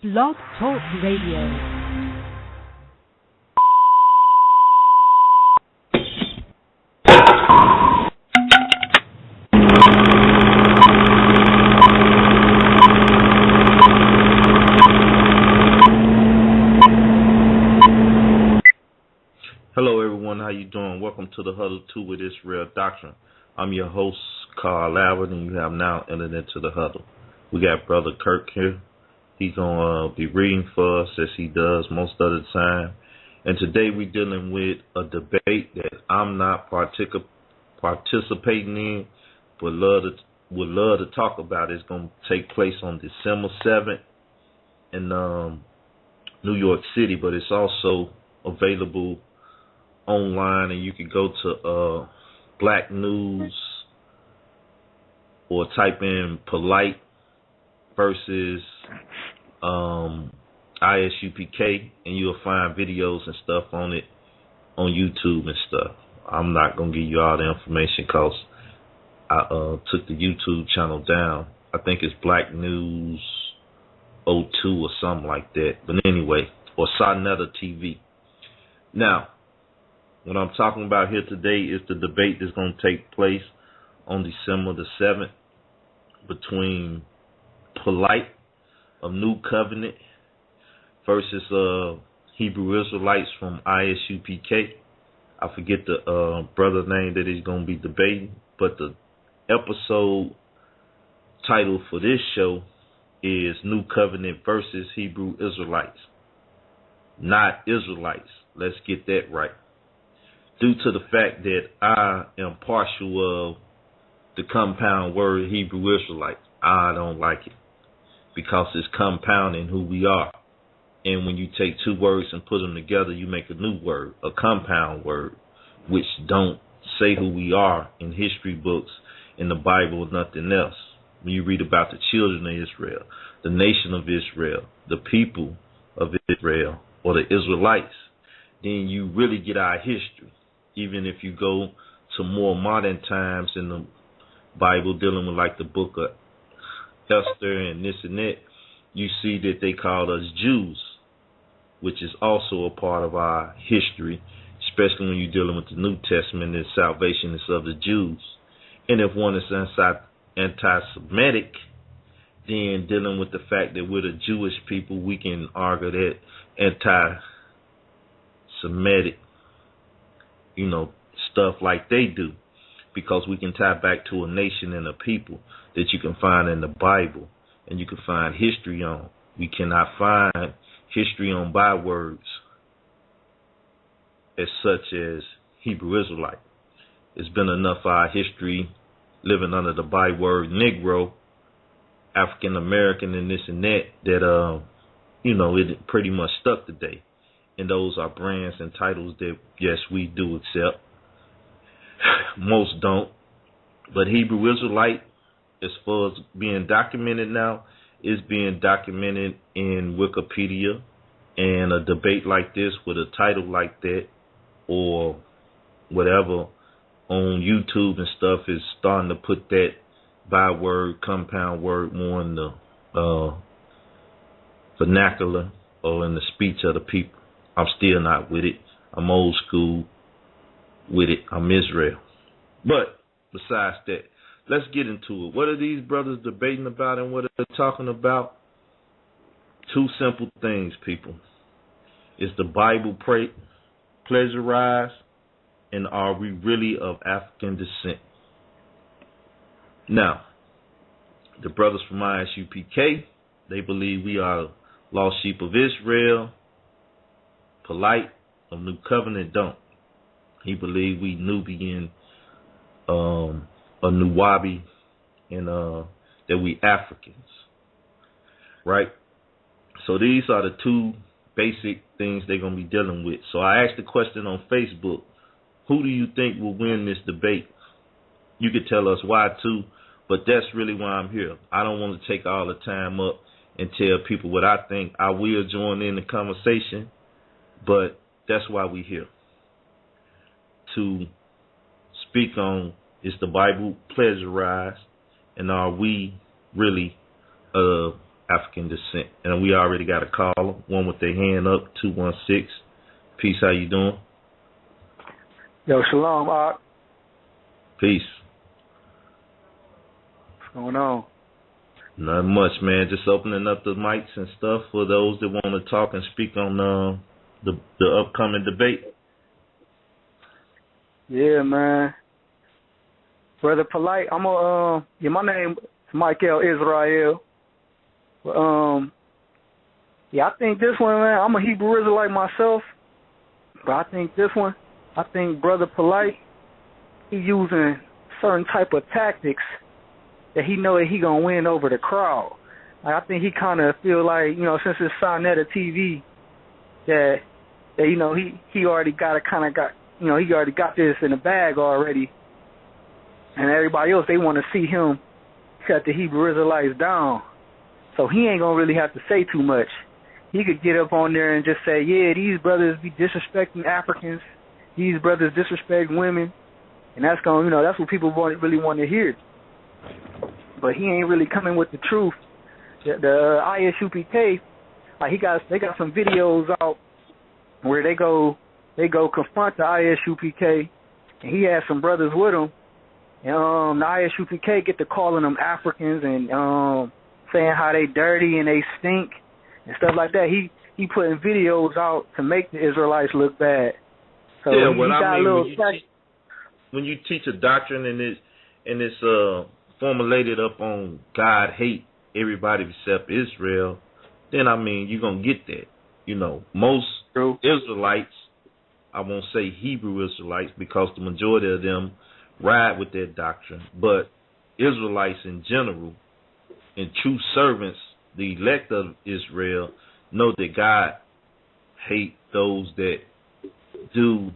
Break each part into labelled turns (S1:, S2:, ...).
S1: Blog Talk Radio.
S2: Hello everyone, how you doing? Welcome to the Huddle 2 with Israel Doctrine. I'm your host, Carl Lavin, and you have now entered into the Huddle. We got Brother Kirk here. He's going to be reading for us as he does most of the time. And today we're dealing with a debate that I'm not participating in, but would love to talk about. It's going to take place on December 7th in New York City, but it's also available online, and you can go to Black News or type in polite versus ISUPK, and you'll find videos and stuff on it on YouTube and stuff. I'm not going to give you all the information because I took the YouTube channel down. I think it's Black News 02 or something like that. But anyway, or Sonetta TV. Now, what I'm talking about here today is the debate that's going to take place on December the 7th between Polite of New Covenant versus Hebrew Israelites from ISUPK. I forget the brother name that he's going to be debating, but the episode title for this show is New Covenant versus Hebrew Israelites, not Israelites. Let's get that right. Due to the fact that I am partial of the compound word Hebrew Israelite, I don't like it because it's compounding who we are. And when you take two words and put them together, you make a new word, a compound word, which don't say who we are in history books, in the Bible, nothing else. When you read about the children of Israel, the nation of Israel, the people of Israel, or the Israelites, then you really get our history. Even if you go to more modern times in the Bible, dealing with like the book of Esther and this and that, you see that they called us Jews, which is also a part of our history, especially when you're dealing with the New Testament and salvation is of the Jews. And if one is anti-Semitic, then dealing with the fact that we're the Jewish people, we can argue that anti-Semitic, stuff like they do, because we can tie back to a nation and a people that you can find in the Bible and you can find history on. We cannot find history on bywords as such as Hebrew Israelite. It's been enough of our history living under the byword Negro, African American, and this and that, it pretty much stuck today. And those are brands and titles that, yes, we do accept. Most don't. But Hebrew Israelite, as far as being documented now, is being documented in Wikipedia. And a debate like this with a title like that or whatever on YouTube and stuff is starting to put that byword, compound word more in the vernacular or in the speech of the people. I'm still not with it. I'm old school with it. I'm Israel. But besides that, let's get into it. What are these brothers debating about and what are they talking about? Two simple things, people. Is the Bible plagiarized, and are we really of African descent? Now, the brothers from ISUPK, they believe we are lost sheep of Israel. Polite of New Covenant don't. He believed we Nubian, a Nuwabi, and that we Africans, right? So these are the two basic things they're going to be dealing with. So I asked the question on Facebook, who do you think will win this debate? You could tell us why too, but that's really why I'm here. I don't want to take all the time up and tell people what I think. I will join in the conversation, but that's why we're here. To speak on, is the Bible plagiarized, and are we really African descent. And we already got a caller, one with their hand up, 216. Peace, how you doing?
S3: Yo, shalom, Ak.
S2: Peace.
S3: What's going on?
S2: Not much, man. Just opening up the mics and stuff for those that want to talk and speak on the upcoming debate.
S3: Yeah, man. Brother Polite, my name is Michael Israel. Yeah, I think this one, man, I'm a Hebrew Israelite myself, but I think Brother Polite, he using certain type of tactics that he know that he gonna win over the crowd. Like, I think he kind of feel like, since it's Sonetta TV, that he already got he already got this in the bag already, and everybody else, they want to see him shut the Hebrew Israelites down. So he ain't gonna really have to say too much. He could get up on there and just say, yeah, these brothers be disrespecting Africans, these brothers disrespect women, and that's that's what people really want to hear. But he ain't really coming with the truth. The ISUPK, like they got some videos out where they go confront the ISUPK, and he has some brothers with him, and the ISUPK get to calling them Africans and saying how they dirty and they stink and stuff like that. He putting videos out to make the Israelites look bad. So
S2: yeah,
S3: he got a little
S2: when you teach a doctrine and it's formulated up on God hate everybody except Israel, then you're gonna get that. Most
S3: True.
S2: Israelites, I won't say Hebrew Israelites because the majority of them ride with their doctrine, but Israelites in general and true servants, the elect of Israel, know that God hate those that do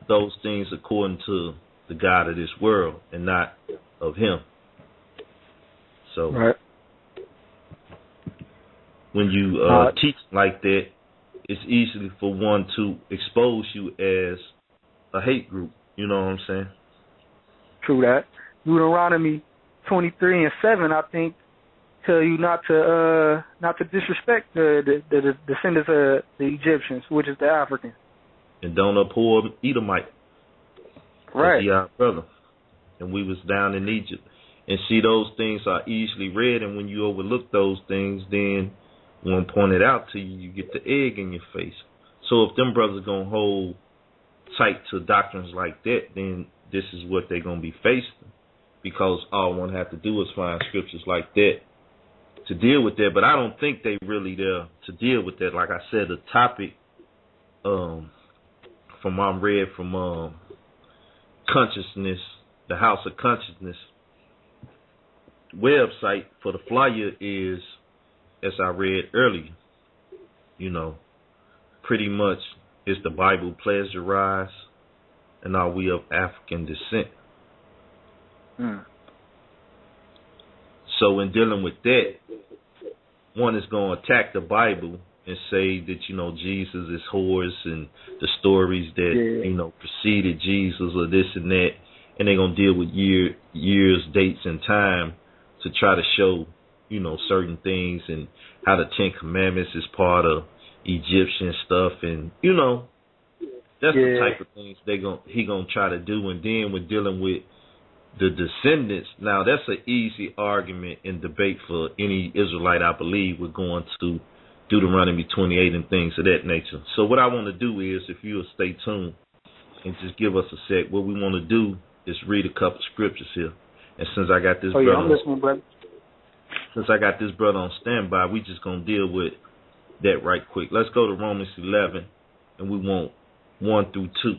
S2: those things according to the God of this world and not of him. So
S3: right.
S2: When you teach like that, it's easy for one to expose you as a hate group. You know what I'm saying?
S3: True that. Deuteronomy 23:7, I think, tell you not to disrespect the descendants of the Egyptians, which is the Africans.
S2: And don't abhor Edomite.
S3: Right.
S2: He our brother. And we was down in Egypt. And see, those things are easily read, and when you overlook those things, then when pointed out to you, you get the egg in your face. So if them brothers going to hold tight to doctrines like that, then this is what they're going to be facing. Because all one have to do is find scriptures like that to deal with that. But I don't think they really there to deal with that. Like I said, the topic from Consciousness, the House of Consciousness website for the flyer is, as I read earlier, pretty much is the Bible plagiarized and are we of African descent? So in dealing with that, one is going to attack the Bible and say that, Jesus is horse and the stories that, preceded Jesus or this and that. And they're going to deal with years, dates, and time to try to show, certain things and how the Ten Commandments is part of Egyptian stuff. And, that's the type of things he going to try to do. And then we're dealing with the descendants. Now, that's an easy argument and debate for any Israelite, I believe. We're going to Deuteronomy 28 and things of that nature. So what I want to do is, if you'll stay tuned and just give us a sec, what we want to do is read a couple scriptures here. And since I got this brother on standby, we just going to deal with that right quick. Let's go to Romans 11, and we want 1 through 2.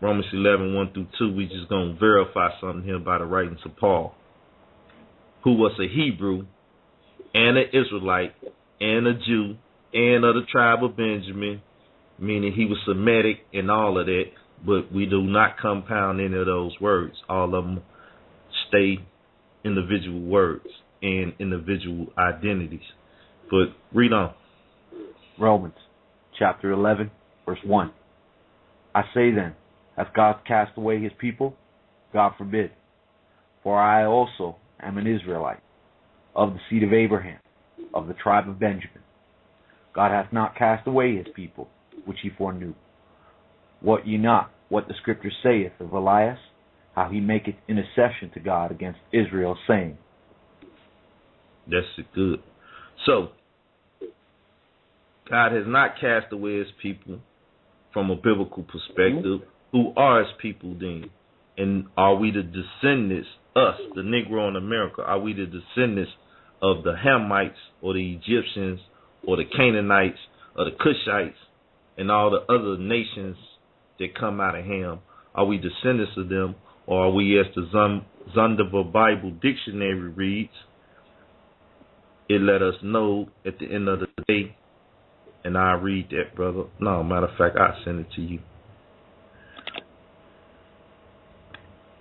S2: Romans 11, 1 through 2, we just going to verify something here by the writings of Paul, who was a Hebrew and an Israelite and a Jew and of the tribe of Benjamin, meaning he was Semitic and all of that, but we do not compound any of those words. All of them stay individual words and individual identities. But read on.
S4: Romans chapter 11, verse 1. I say then, hath God cast away his people? God forbid. For I also am an Israelite, of the seed of Abraham, of the tribe of Benjamin. God hath not cast away his people, which he foreknew. Wot ye not what the Scripture saith of Elias, how he maketh intercession to God against Israel, saying?
S2: That's good. So, God has not cast away his people from a biblical perspective. Who are his people then? And are we the descendants, us, the Negro in America, are we the descendants of the Hamites or the Egyptians or the Canaanites or the Cushites and all the other nations that come out of Ham? Are we descendants of them, or are we, as the Zondervan Bible Dictionary reads, it let us know at the end of the day, and I read that, brother. No, matter of fact, I'll send it to you.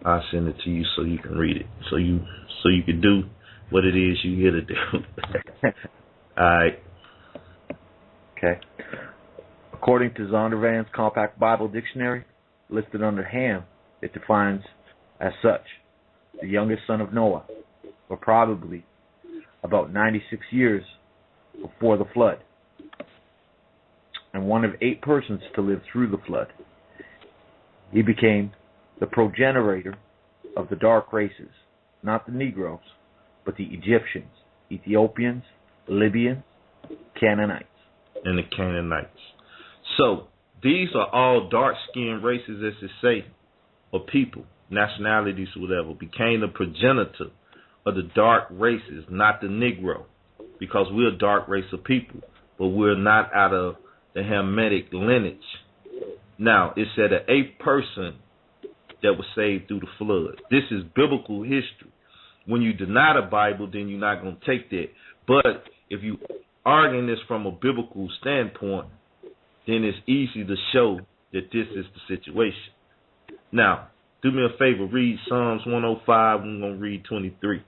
S2: I'll send it to you so you can read it, so you can do what it is you here to do. All right.
S4: Okay. According to Zondervan's Compact Bible Dictionary, listed under Ham, it defines as such: the youngest son of Noah, or probably about 96 years before the flood, and one of 8 persons to live through the flood. He became the progenitor of the dark races, not the Negroes, but the Egyptians, Ethiopians, Libyans, Canaanites.
S2: And the Canaanites. So, these are all dark-skinned races, as it say, or people, nationalities, whatever, became the progenitor of the dark races, not the Negro, because we're a dark race of people, but we're not out of the Hamitic lineage. Now, it said an 8th person that was saved through the flood. This is biblical history. When you deny the Bible, then you're not going to take that. But if you arguing this from a biblical standpoint, then it's easy to show that this is the situation. Now, do me a favor, read Psalms 105, and we're going to read 23.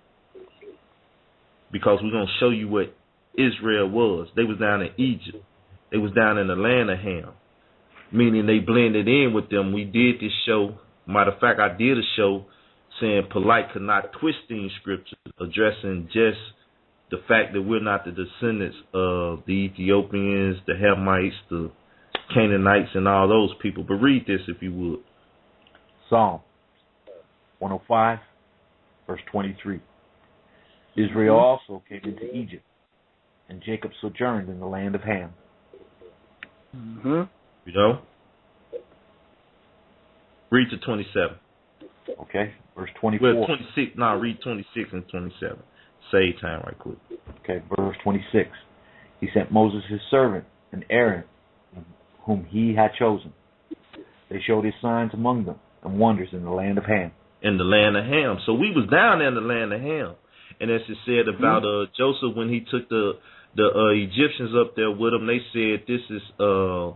S2: Because we're going to show you what Israel was. They was down in Egypt. They was down in the land of Ham, meaning they blended in with them. We did this show. Matter of fact, I did a show saying Polite could not twist these scriptures, addressing just the fact that we're not the descendants of the Ethiopians, the Hamites, the Canaanites, and all those people. But read this if you would.
S4: Psalm 105, verse 23. Israel also came into Egypt, and Jacob sojourned in the land of Ham.
S2: You know? Read to 27.
S4: Okay, verse 24.
S2: Well, 26. No, read 26 and 27. Save time right quick.
S4: Okay, verse 26. He sent Moses his servant and Aaron, whom he had chosen. They showed his signs among them and wonders in the land of Ham.
S2: In the land of Ham. So we was down in the land of Ham. And as it said about Joseph, when he took the Egyptians up there with him, they said this is the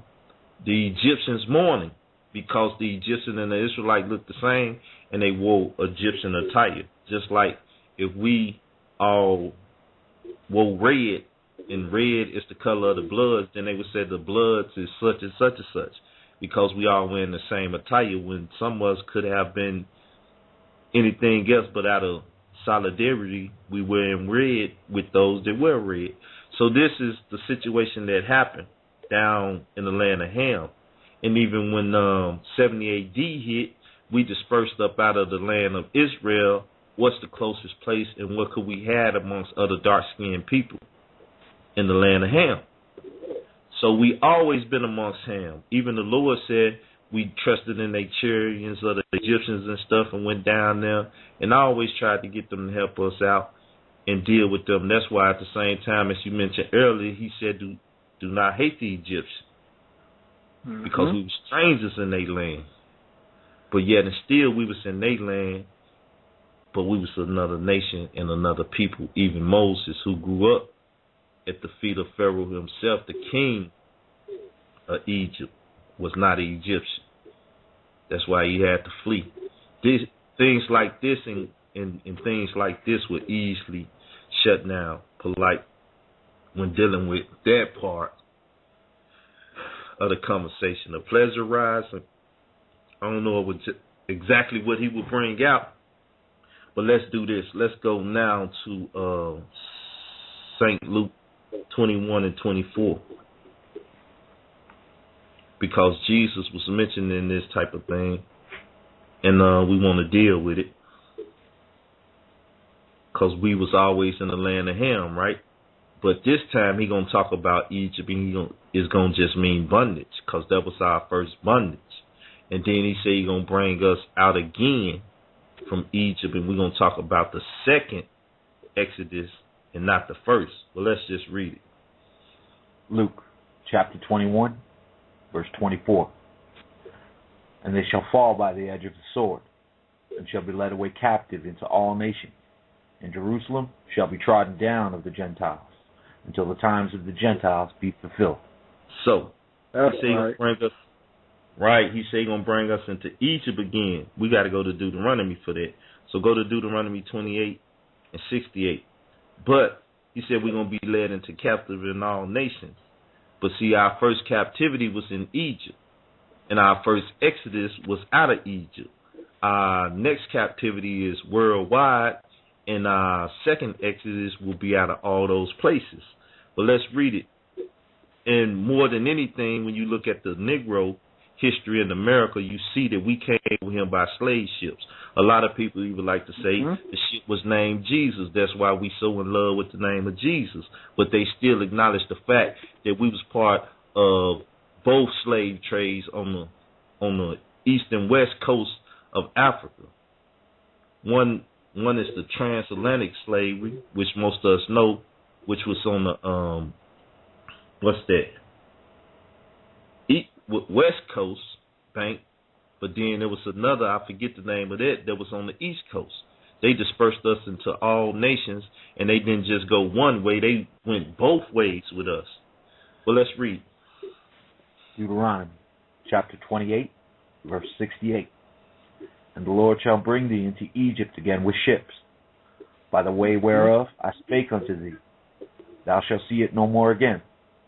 S2: Egyptians' mourning, because the Egyptian and the Israelite looked the same, and they wore Egyptian attire. Just like if we all wore red, and red is the color of the bloods, then they would say the bloods is such and such and such, because we all wearing the same attire, when some of us could have been anything else, but out of solidarity, we wearing red with those that wear red. So this is the situation that happened down in the land of Ham. And even when 70 AD hit, we dispersed up out of the land of Israel. What's the closest place, and what could we have amongst other dark-skinned people in the land of Ham? So we always been amongst Ham. Even the Lord said we trusted in the chariots of the Egyptians and stuff, and went down there, and I always tried to get them to help us out and deal with them. That's why at the same time, as you mentioned earlier, he said do not hate the Egyptians, because we were strangers in their land. But yet and still we was in their land, but we was another nation and another people. Even Moses, who grew up at the feet of Pharaoh himself, the king of Egypt, was not an Egyptian. That's why he had to flee. Things like this and things like this would easily shut down Polite when dealing with that part of the conversation. The pleasure rise, I don't know exactly what he would bring out, But let's do this. Let's go now to St. Luke 21 and 24. Because Jesus was mentioning this type of thing, and we want to deal with it. Because we was always in the land of Ham, right? But this time he going to talk about Egypt, and it's going to just mean bondage, because that was our first bondage. And then he said he's going to bring us out again from Egypt, and we're going to talk about the second Exodus and not the first. Well, let's just read it.
S4: Luke chapter 21, verse 24. And they shall fall by the edge of the sword, and shall be led away captive into all nations. And Jerusalem shall be trodden down of the Gentiles, until the times of the Gentiles be fulfilled.
S2: So,
S3: That's
S2: he said he said he's going to bring us into Egypt again. We got to go to Deuteronomy for that. So go to Deuteronomy 28 and 68. But he said we're going to be led into captivity in all nations. But see, our first captivity was in Egypt, and our first exodus was out of Egypt. Our next captivity is worldwide, and our second exodus will be out of all those places. But let's read it. And more than anything, when you look at the Negro history in America, you see that we came with him by slave ships. A lot of people even like to say the ship was named Jesus. That's why we so in love with the name of Jesus. But they still acknowledge the fact that we was part of both slave trades on the east and west coast of Africa. One is the transatlantic slavery, which most of us know, which was on the west coast bank. But then there was another, I forget the name of that was on the east coast. They dispersed us into all nations, and they didn't just go one way, they went both ways with us. Well, let's read.
S4: Deuteronomy chapter 28, verse 68. And the Lord shall bring thee into Egypt again with ships, by the way whereof I spake unto thee. Thou shalt see it no more again,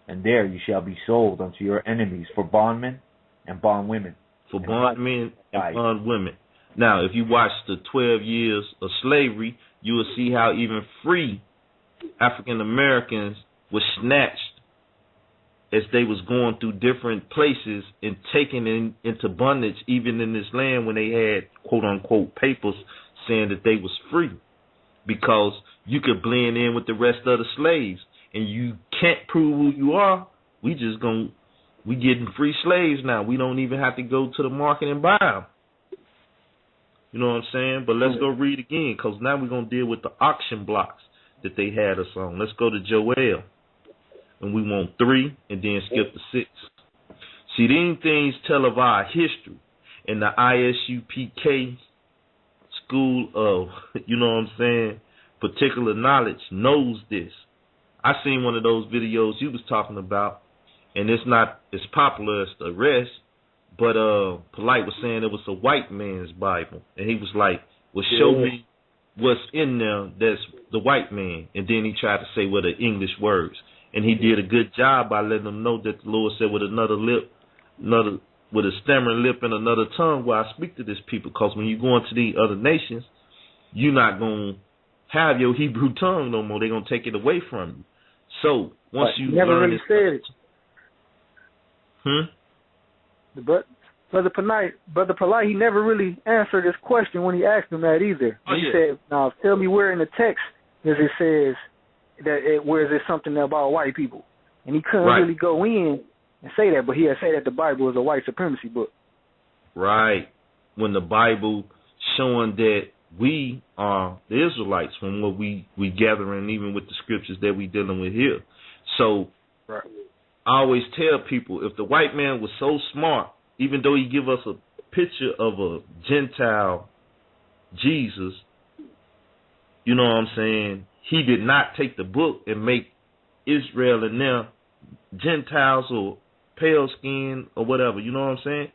S4: and there ye shall be sold unto your enemies for bondmen and bondwomen.
S2: For bondmen and bondwomen. Now, if you watch the 12 years of slavery, you will see how even free African Americans were snatched as they was going through different places and taken into bondage, even in this land when they had quote-unquote papers saying that they was free, because you could blend in with the rest of the slaves, and you can't prove who you are. We getting free slaves now. We don't even have to go to the market and buy them. You know what I'm saying? But let's go read again, because now we're going to deal with the auction blocks that they had us on. Let's go to Joel. And we want 3 and then skip to 6. See, these things tell of our history. And the ISUPK school of, you know what I'm saying, particular knowledge knows this. I seen one of those videos you was talking about, and it's not as popular as the rest, but Polite was saying it was a white man's Bible. And he was like, well, show me what's in there that's the white man. And then he tried to say what are English words. And he did a good job by letting them know that the Lord said with with a stammering lip and another tongue will I speak to this people. Because when you go into the other nations, you're not going to have your Hebrew tongue no more. They're going to take it away from you. So once you
S3: never
S2: learn
S3: really said it. But Brother Polite, he never really answered this question when he asked him that either. He said, "Now tell me where in the text does it says where is it something about white people?" And he couldn't really go in and say that, but he had said that the Bible is a white supremacy book. Right.
S2: When the Bible showing that we are the Israelites from what we gather, and even with the scriptures that we dealing with here. So I always tell people, if the white man was so smart, even though he give us a picture of a Gentile Jesus, you know what I'm saying, he did not take the book and make Israel and them Gentiles or pale skin or whatever, you know what I'm saying?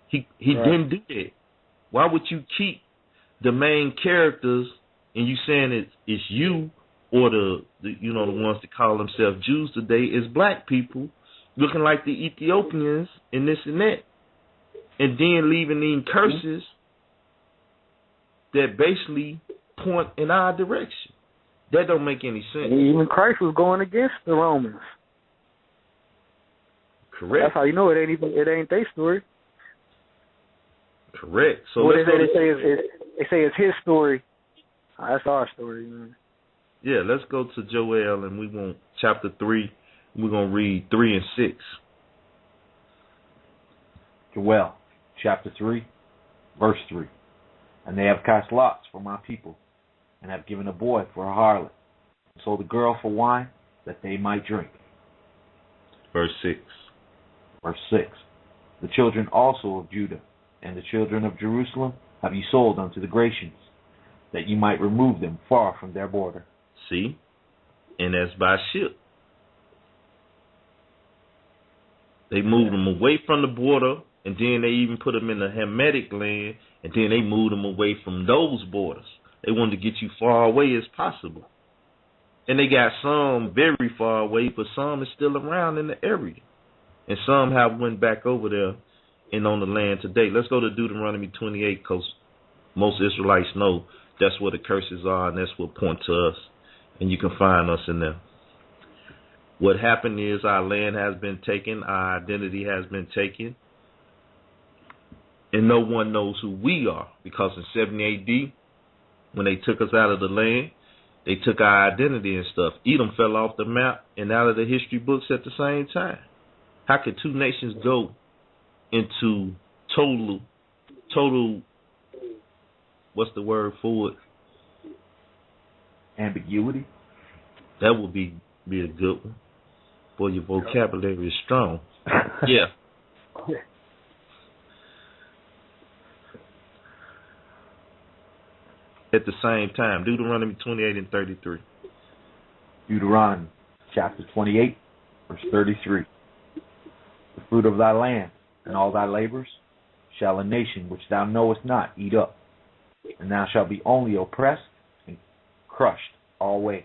S2: He didn't do that. Why would you keep the main characters and you saying it's you or the ones that call themselves Jews today is black people looking like the Ethiopians and this and that, and then leaving these curses that basically point in our direction. That don't make any sense.
S3: Even Christ was going against the Romans.
S2: Correct.
S3: That's how you know it ain't their story.
S2: Correct. So
S3: what they say it's his story. That's our story, man.
S2: Yeah, let's go to Joel, and we want chapter 3. We're going to read 3 and 6.
S4: Joel, chapter 3, verse 3. And they have cast lots for my people, and have given a boy for a harlot, and sold a girl for wine, that they might drink.
S2: Verse 6.
S4: Verse 6. The children also of Judah, and the children of Jerusalem, have ye sold unto the Grecians, that ye might remove them far from their border.
S2: See? And that's by ship. They moved them away from the border, and then they even put them in the Hamitic land, and then they moved them away from those borders. They wanted to get you far away as possible. And they got some very far away, but some is still around in the area. And some have went back over there and on the land today. Let's go to Deuteronomy 28, because most Israelites know that's where the curses are, and that's what point to us. And you can find us in there. What happened is our land has been taken, our identity has been taken, and no one knows who we are, because in 70 AD, when they took us out of the land, they took our identity and stuff. Edom fell off the map and out of the history books at the same time. How could two nations go into total, what's the word for it?
S4: Ambiguity?
S2: That would be a good one. Boy, your vocabulary is strong. Yeah. At the same time, Deuteronomy 28 and 33.
S4: Deuteronomy chapter 28, verse 33. The fruit of thy land and all thy labors shall a nation which thou knowest not eat up, and thou shalt be only oppressed and crushed always.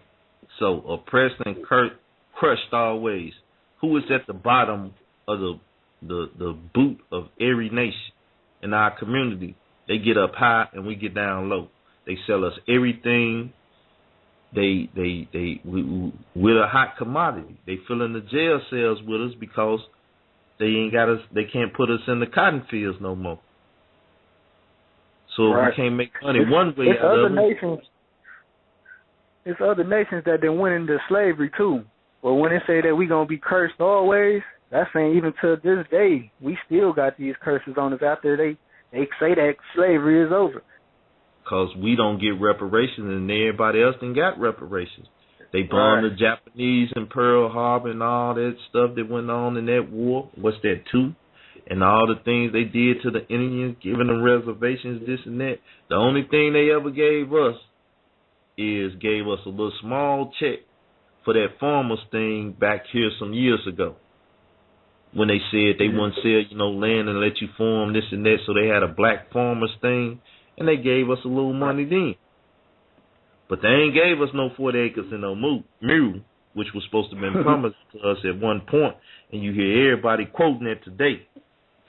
S2: So, oppressed and crushed always. Who is at the bottom of the boot of every nation in our community? They get up high and we get down low. They sell us everything. We're a hot commodity. They fill in the jail cells with us because they ain't got us. They can't put us in the cotton fields no more. So
S3: right.
S2: We can't make money one way or the other.
S3: It's other nations that then went into slavery too. But when they say that we gonna be cursed always, that's saying even to this day we still got these curses on us after they say that slavery is over.
S2: Because we don't get reparations and everybody else done got reparations. They bombed the Japanese in Pearl Harbor and all that stuff that went on in that war. What's that, too? And all the things they did to the Indians, giving them reservations, this and that. The only thing they ever gave us a little small check for that farmers thing back here some years ago. When they said they wouldn't sell, land and let you farm this and that, so they had a black farmers thing. And they gave us a little money then. But they ain't gave us no 40 acres and no mule, which was supposed to have been promised to us at one point. And you hear everybody quoting it today.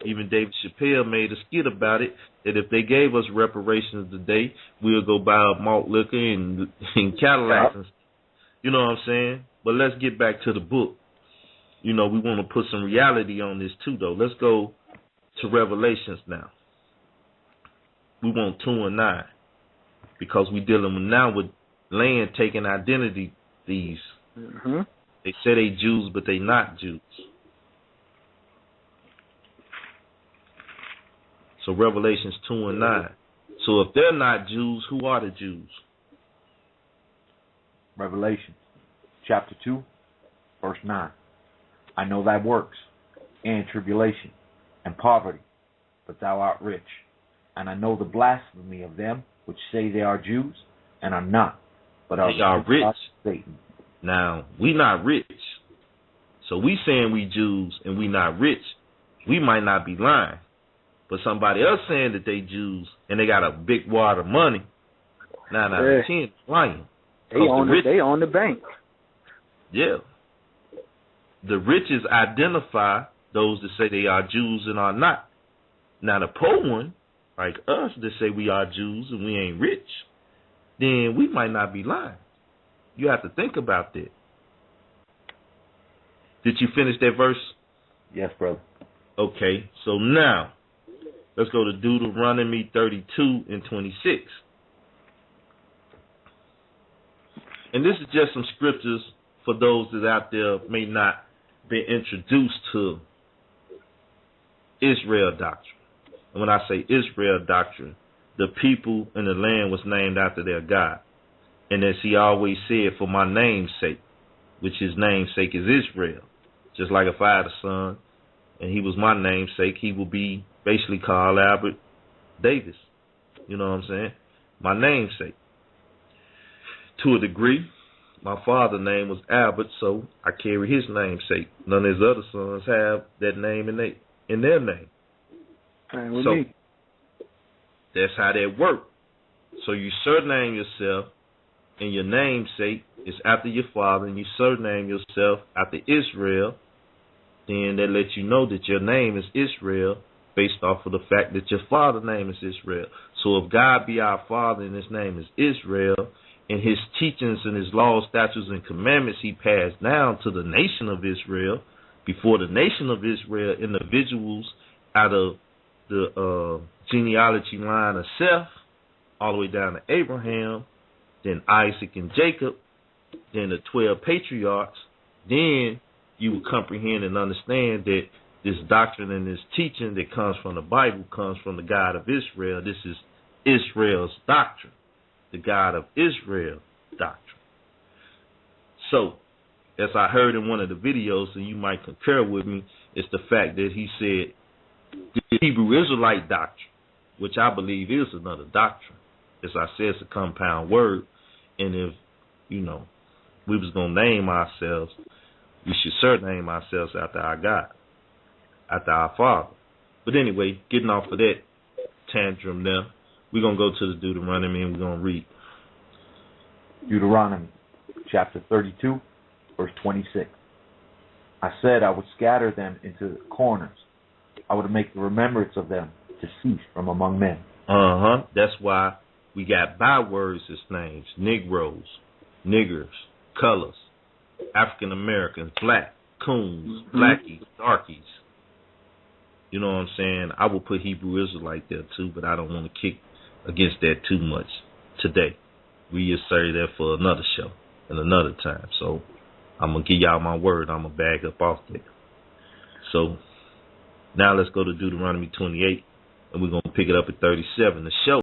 S2: Even David Chappelle made a skit about it, that if they gave us reparations today, we'll go buy a malt liquor and Cadillacs. And, you know what I'm saying? But let's get back to the book. We want to put some reality on this too, though. Let's go to Revelations now. We want 2 and 9 because we dealing now with land taking identity thieves.
S3: Mm-hmm.
S2: They say they Jews, but they not Jews. So Revelations 2 and 9. So if they're not Jews, who are the Jews?
S4: Revelation chapter 2, verse 9. I know thy works, and tribulation, and poverty, but thou art rich. And I know the blasphemy of them which say they are Jews and are not, but are
S2: rich.
S4: Satan.
S2: Now, we not rich. So we saying we Jews and we not rich. We might not be lying. But somebody else saying that they Jews and they got a big wad of money. 9 out of 10 lying.
S3: They own the bank.
S2: Yeah. The riches identify those that say they are Jews and are not. Now the poor one, like us, that say we are Jews and we ain't rich, then we might not be lying. You have to think about that. Did you finish that verse?
S4: Yes, brother.
S2: Okay, so now let's go to Deuteronomy 32 and 26. And this is just some scriptures for those that out there may not be introduced to Israel doctrine. And when I say Israel doctrine, the people in the land was named after their God. And as he always said, for my name's sake, which his namesake is Israel. Just like if I had a son and he was my namesake, he would be basically called Albert Davis. You know what I'm saying? My namesake. To a degree, my father's name was Albert, so I carry his namesake. None of his other sons have that name in their name. So that's how that works. So you surname yourself, and your namesake is after your father, and you surname yourself after Israel. Then that lets you know that your name is Israel based off of the fact that your father's name is Israel. So if God be our Father and his name is Israel, and his teachings and his laws, statutes, and commandments he passed down to the nation of Israel, before the nation of Israel, individuals out of the genealogy line of Seth, all the way down to Abraham, then Isaac and Jacob, then the 12 patriarchs, then you will comprehend and understand that this doctrine and this teaching that comes from the Bible comes from the God of Israel. This is Israel's doctrine, the God of Israel doctrine. So, as I heard in one of the videos, and you might concur with me, it's the fact that he said the Hebrew Israelite doctrine, which I believe is another doctrine. As I said, it's a compound word, and if, we was going to name ourselves, we should surname ourselves after our God, after our Father. But anyway, getting off of that tantrum there, we're going to go to the Deuteronomy and we're going to read.
S4: Deuteronomy chapter 32, verse 26. I said I would scatter them into the corners. I would make the remembrance of them to cease from among men.
S2: That's why we got bywords as names: Negroes, niggers, colors, African Americans, black, coons, blackies, darkies. You know what I'm saying? I will put Hebrew Israelite there too, but I don't want to kick against that too much today. We just say that for another show and another time. So I'm going to give y'all my word. I'm going to bag up off there. So now let's go to Deuteronomy 28, and we're going to pick it up at 37. The show